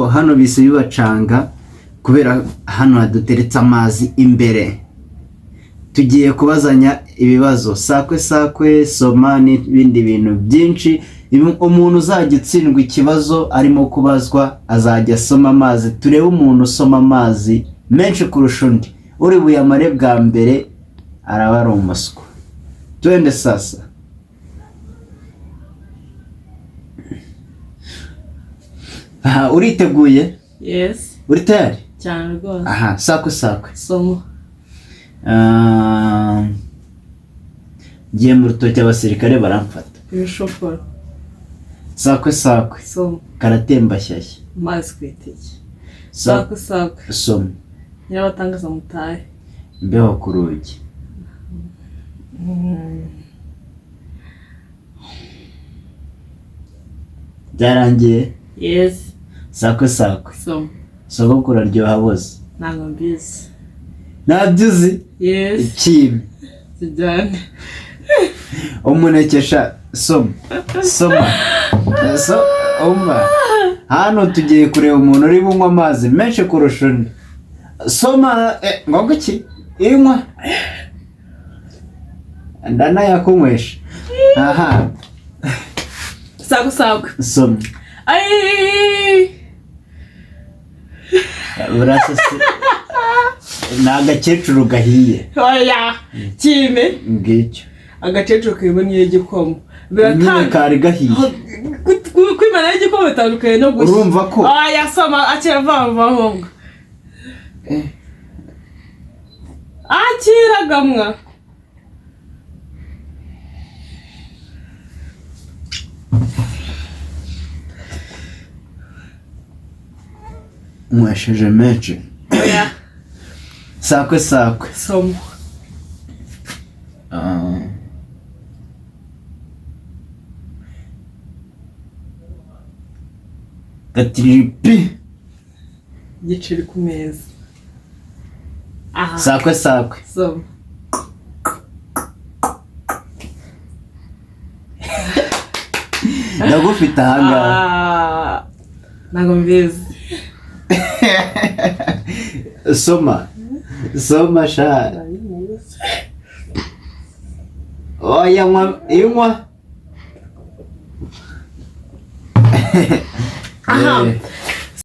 hano bise bibacanga kubera hano haduteretse amazi imbere. Tugiye kubazanya ibibazo sakwe Soma n'ibindi bintu byinshi. Umuntu uzajya utsindwa ikibazo arimo kubazwa azajya asoma amazi. Turebe umuntu usoma amazi menshi kurusha undi, uri buyamare bwa mbere araba ari umuswa. Twende sasa. Uriteguye? Yes. Uri tayari? Cyane rwose. Sakwe. Soma. Giye mu rutoki abasirikare baramfata. Ibishoforo. Sakwe. Soma. Karatemba shyashya. Mazi kwiteke. Sakwe. Soma. Nyirabatangaza mutahe. Mbeho ku rugi. Byarangiye? Yes. Sakwe. Soma. Sogokuru aryoha bose. Ntabwo mbizi. Ntabyo uzi? Yes. Ikibi. Sijyane. Umunekesha Soma. Umva. Hano tugiye kureba umuntu uri bunywa amazi menshi kurusha undi. Soma ngombwa iki? Inywa. Ndana yakunywesha. Sakwe. Soma. Ay. Urasa se. Nagakecuru gahiye. Oya. Kime. Ngicyo. Agakecuru k'iwe niye gikomo. Nyine kari gahiye. Kwimana y'igikomo bitandukanye no gushya. Urumva ko? Oya Soma akirava. Akiragamwa. Mwesheje menshi. Oya. Sakwe. Soma. Gatiripi. Giciri ku meza. Sakwe. Soma. Ndagufite ahangaha. Ntabwo mbizi. Soma sha. Oya inywa.